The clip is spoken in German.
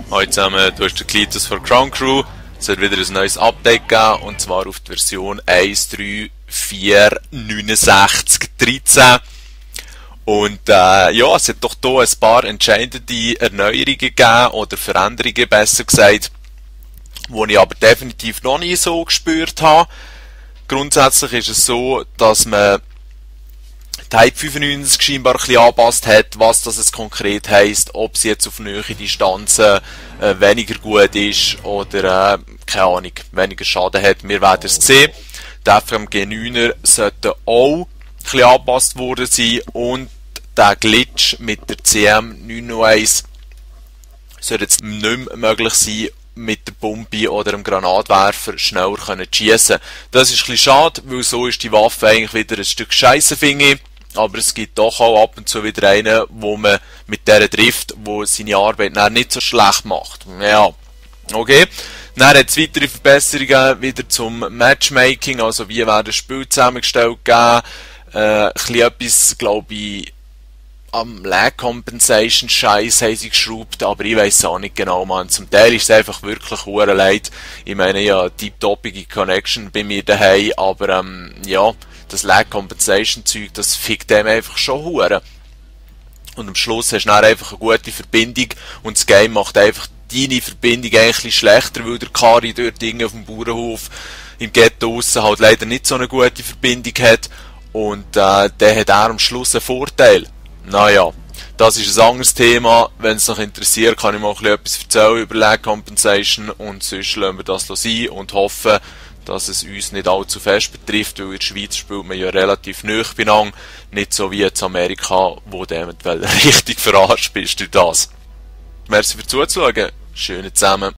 Hallo zusammen, du hast den Klitus von Crown Crew. Es wird wieder ein neues Update geben, und zwar auf die Version 1.3.4.69.13. Und ja, es hat doch hier ein paar entscheidende Erneuerungen gegeben, oder Veränderungen besser gesagt, die ich aber definitiv noch nie so gespürt habe. Grundsätzlich ist es so, dass man Type 95 scheinbar ein bisschen angepasst hat, was das jetzt konkret heisst, ob sie jetzt auf nahe Distanzen weniger gut ist oder keine Ahnung, weniger Schaden hat. Wir werden es sehen. Die FMG 9er sollten auch ein bisschen angepasst worden sein, und der Glitch mit der CM 901 soll jetzt nicht mehr möglich sein, mit der Pumpe oder dem Granatwerfer schneller zu schiessen. Das ist ein bisschen schade, weil so ist die Waffe eigentlich wieder ein Stück Scheisse, finde ich. Aber es gibt doch auch ab und zu wieder einen, wo man mit der trifft, wo seine Arbeit nicht so schlecht macht. Ja, okay. Dann hat es weitere Verbesserungen wieder zum Matchmaking, also wie werden Spiele zusammengestellt geben. Ein bisschen etwas, glaube ich, am Lag Compensation Scheiß haben sie geschraubt, aber ich weiss auch nicht genau, man. Zum Teil ist es einfach wirklich hure leid. Ich meine, ja, tiptoppige Connection bei mir daheim, aber ja, das Lag Compensation Zeug, das fickt dem einfach schon hure. Und am Schluss hast du dann einfach eine gute Verbindung, und das Game macht einfach deine Verbindung eigentlich schlechter, weil der Kari dort auf dem Bauernhof im Ghetto aussen halt leider nicht so eine gute Verbindung hat, und dann hat er am Schluss einen Vorteil. Naja, das ist ein anderes Thema. Wenn es noch interessiert, kann ich mal etwas erzählen über Lag Compensation, und sonst lassen wir das sein und hoffen, dass es uns nicht allzu fest betrifft, weil in der Schweiz spielt man ja relativ nahe beieinander, nicht so wie in Amerika, wo du eventuell richtig verarscht bist durch das. Merci fürs Zuschauen, schöne zusammen.